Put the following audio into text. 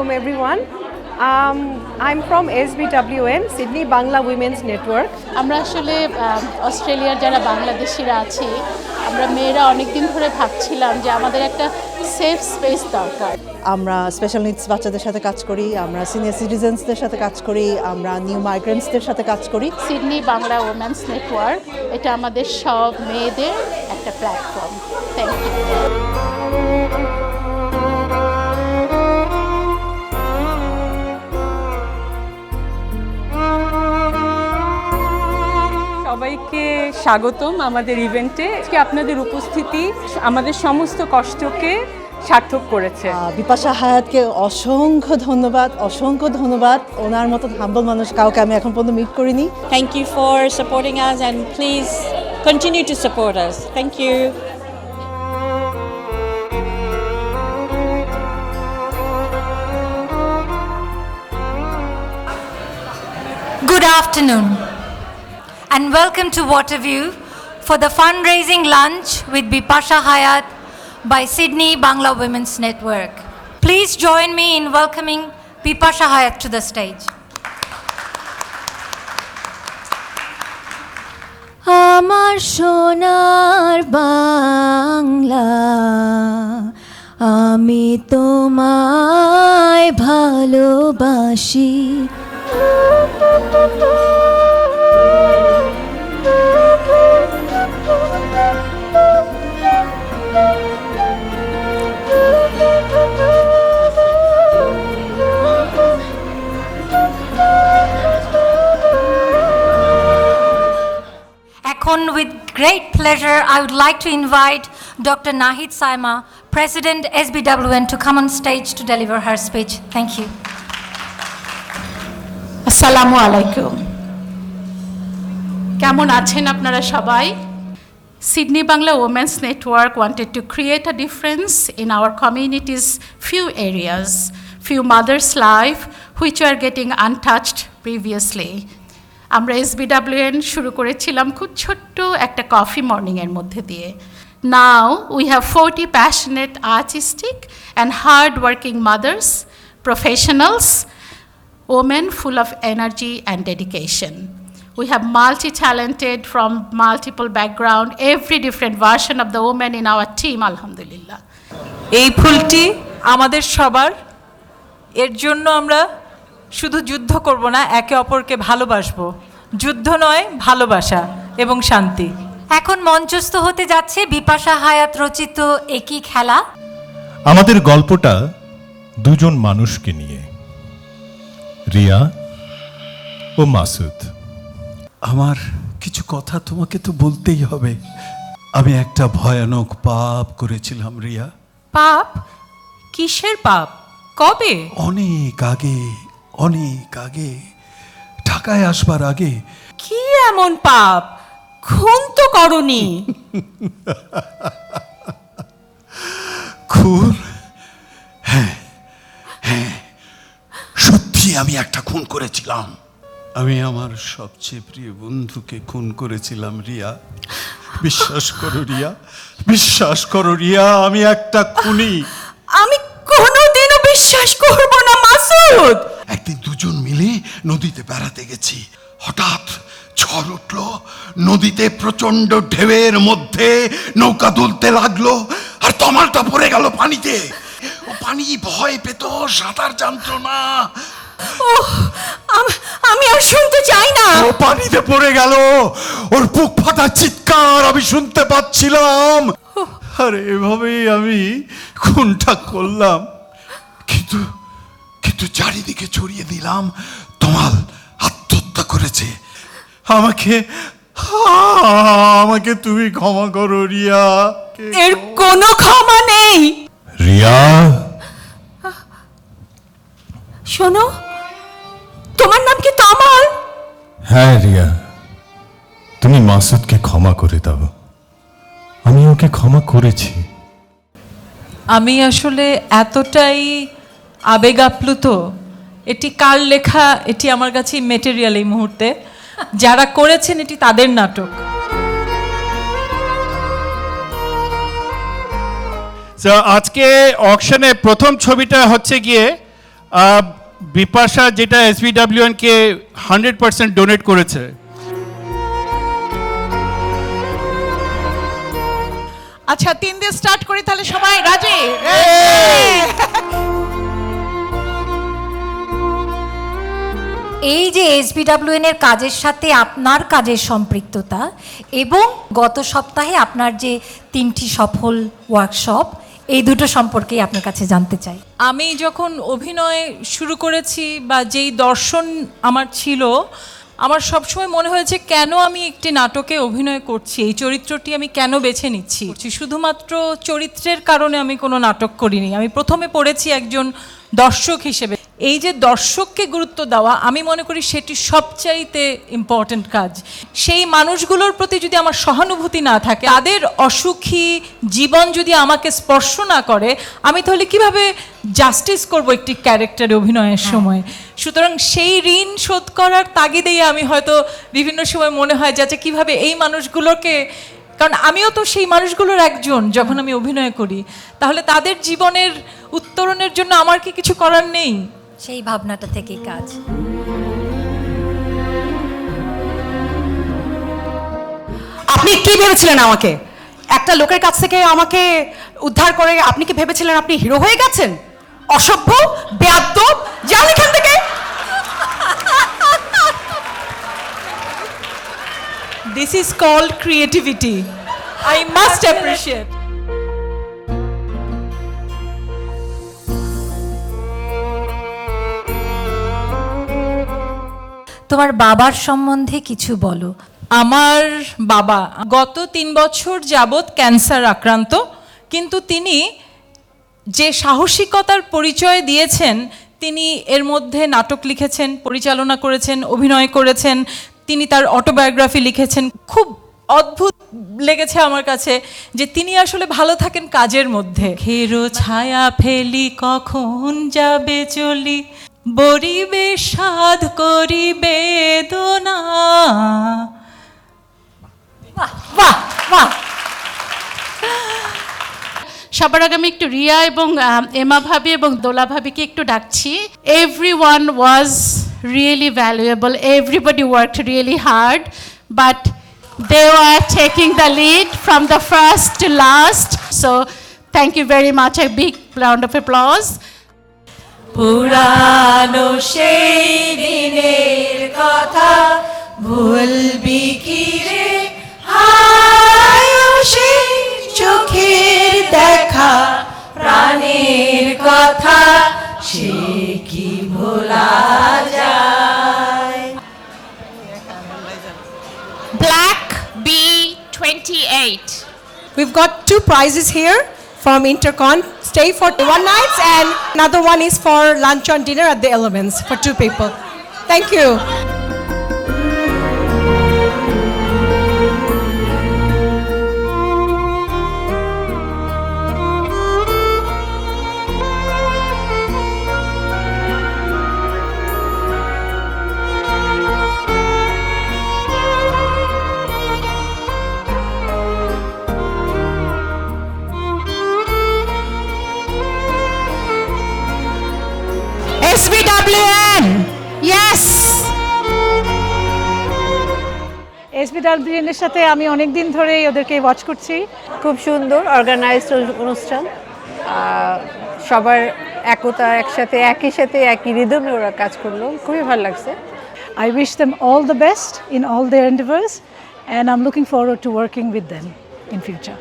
welcome everyone. I'm from SBWN, Sydney Bangla Women's Network. আমরা আসলে অস্ট্রেলিয়ার যারা বাংলাদেশিরা আছি আমরা মেয়েরা অনেকদিন ধরে ভাবছিলাম যে আমাদের একটা সেফ স্পেস দরকার। আমরা স্পেশাল নিডস বাচ্চাদের সাথে কাজ করি, আমরা সিনিয়র সিটিজেন্সদের সাথে কাজ করি, আমরা নিউ মাইগ্রেন্টসদের সাথে কাজ করি। সিডনি বাংলা ওমেন্স নেটওয়ার্ক এটা আমাদের সব মেয়েদের একটা প্ল্যাটফর্ম। Thank you. সবাইকে স্বাগতম আমাদের ইভেন্টে। আজকে আপনাদের উপস্থিতি আমাদের সমস্ত কষ্টকে সার্থক করেছে। বিপাশা হায়াতকে অসংখ্য ধন্যবাদ। ওনার মতো হাম্বল মানুষ কাউকে আমি এখন পর্যন্ত মিট করিনি। Thank you for supporting us and please continue to support us. Thank you. Good afternoon and welcome to Waterview for the fundraising lunch with Bipasha Hayat by Sydney Bangla Women's Network. Please join me in welcoming Bipasha Hayat to the stage. আমার সোনার বাংলা আমি তোমায় ভালোবাসি। With great pleasure, I would like to invite Dr. Nahid Saima, President SBWN, to come on stage to deliver her speech. Thank you. আসসালামু আলাইকুম। কেমন আছেন আপনারা সবাই? Sydney Bangla Women's Network wanted to create a difference in our community's few areas, few mothers' life which were getting untouched previously. আমরা SBWN শুরু করেছিলাম খুব ছোট্ট একটা কফি মর্নিংয়ের মধ্যে দিয়ে। Now we have 40 passionate artistic and hard-working mothers, professionals, women full of energy and dedication. We have multi-talented from multiple background, every different version of the women in our team, alhamdulillah. এই ফুলটি আমাদের সবার, এর জন্য আমরা শুধু যুদ্ধ করব না, একে অপরকে ভালোবাসবো। যুদ্ধ নয়, ভালোবাসা এবং শান্তি। এখন মঞ্চস্থ হতে যাচ্ছে বিপাশা হায়াত রচিত একই খেলা। আমাদের গল্পটা দুজন মানুষকে নিয়ে, রিয়া ও মাসুদ। আমার কিছু কথা তোমাকে তো বলতেই হবে। আমি একটা ভয়ানক পাপ করেছিলাম রিয়া। পাপ? কিসের পাপ? কবে? অনেক আগে ঢাকায় আসবার আগে। কি এমন পাপ? খুন তো করনি। খুন? হ্যাঁ, সত্যি আমি একটা খুন করেছিলাম। আমি আমার সবচেয়ে প্রিয় বন্ধুকে খুন করেছিলাম রিয়া। বিশ্বাস করো রিয়া, আমি একটা খুনি। আমি কোনোদিনও বিশ্বাস করব না মাসুদ। একদিন দুজন মিলে নদীতে বেড়াতে গেছি। হঠাৎ ঝড় উঠলো, নদীতে প্রচন্ড ঢেউয়ের মধ্যে নৌকা দুলতে লাগলো, আর তমালটা পড়ে গেল পানিতে। ও পানি ভয় পেত, সাঁতার জানতো না। আমি আর শুনতে চাই না। ও পানিতে পড়ে গেল, ওর বুক ফাটা চিৎকার আমি শুনতে পাচ্ছিলাম। আর এভাবেই আমি খুনটা করলাম। কিন্তু চারিদিকে ছড়িয়ে দিলাম তমাল আত্মহত্যা করেছে। আমাকে তুমি ক্ষমা করো রিয়া। এর কোনো ক্ষমা নেই। রিয়া, শোনো, তোমার নাম কি তমাল? হ্যাঁ রিয়া, তুমি মাসুদকে ক্ষমা করে দাও। আমি ওকে ক্ষমা করেছি। আমি আসলে এতটাই আবেগ আপ্লুত। এটি কার লেখা এটি আমার কাছে মেটেরিয়াল এই মুহূর্তে। যারা করেছেন এটি তাদের নাটক। আজকে অকশনে প্রথম ছবিটা হচ্ছে গিয়ে বিপাশা যেটা SBWN-কে 100% ডোনেট করেছে। আচ্ছা 3 দিয়ে স্টার্ট করি তাহলে, সবাই রাজি? এই যে SBWN এর কাজের সাথে আপনার কাজের সম্পৃক্ততা এবং গত সপ্তাহে আপনার যে 3টি সফল ওয়ার্কশপ, এই দুটো সম্পর্কেই আপনার কাছে জানতে চাই। আমি যখন অভিনয় শুরু করেছি বা যেই দর্শন আমার ছিল, আমার সবসময় মনে হয়েছে কেন আমি একটি নাটকে অভিনয় করছি, এই চরিত্রটি আমি কেন বেছে নিচ্ছি। শুধুমাত্র চরিত্রের কারণে আমি কোনো নাটক করিনি। আমি প্রথমে পড়েছি একজন দর্শক হিসেবে। এই যে দর্শককে গুরুত্ব দেওয়া, আমি মনে করি সেটি সবচাইতে ইম্পর্ট্যান্ট কাজ। সেই মানুষগুলোর প্রতি যদি আমার সহানুভূতি না থাকে, তাদের অসুখী জীবন যদি আমাকে স্পর্শ না করে, আমি তাহলে কিভাবে জাস্টিস করব একটি ক্যারেক্টারে অভিনয়ের সময়। সুতরাং সেই ঋণ শোধ করার তাগিদেই আমি হয়তো বিভিন্ন সময় মনে হয় যে কিভাবে এই মানুষগুলোকে, কারণ আমিও তো সেই মানুষগুলোর একজন যখন আমি অভিনয় করি, তাহলে তাদের জীবনের উত্তরণের জন্য আমার কি কিছু করার নেই? সেই ভাবনাটা থেকেই কাজ। আপনি কি ভেবেছিলেন আমাকে? একটা লোকের কাছ থেকে আমাকে উদ্ধার করে আপনি কি ভেবেছিলেন আপনি হিরো হয়ে গেছেন? অসভ্য, বেয়াদ্দব, যান এখান থেকে। This is called creativity. I must appreciate. তোমার বাবার সম্বন্ধে কিছু বলো। আমার বাবা গত 3 বছর যাবৎ ক্যান্সার আক্রান্ত, কিন্তু তিনি যে সাহসিকতার পরিচয় দিয়েছেন, তিনি এর মধ্যে নাটক লিখেছেন, পরিচালনা করেছেন, অভিনয় করেছেন, তিনি তার অটোবায়োগ্রাফি লিখেছেন। খুব অদ্ভুত লেগেছে আমার কাছে যে তিনি আসলে ভালো থাকেন কাজের মধ্যে। ঘেরো ছায়া ফেলি কখন যাবে চলি, বরিবে সাধ করি বেদনা। বাহ বাহ বাহ। সবার আগে আমি একটু রিয়া এবং এমা ভাবি এবং দোলা ভাবিকে একটু ডাকছি। Everyone was really valuable, everybody worked really hard, but they were taking the lead from the first to last. So thank you very much. A big round of applause. পুরানো সেই দিনের কথা ভুলবি কি রে, হায় সেই চোখের দেখা, প্রাণের কথা সে কি ভোলা যায়। Black B28. We've got 2 prizes here from Intercon. Stay for 1 night and another one is for lunch and dinner at the Elements for 2 people. Thank you. SBWN, yes. SBWN এর সাথে আমি অনেক দিন ধরে ওদেরকে ওয়াচ করছি। খুব সুন্দর অর্গানাইজড অনুষ্ঠান, সবার একতা, একসাথে একই সাথে একই রিদমে ওরা কাজ করলো, খুবই ভালো লাগছে। I wish them all the best in all their endeavors and I'm looking forward to working with them in future.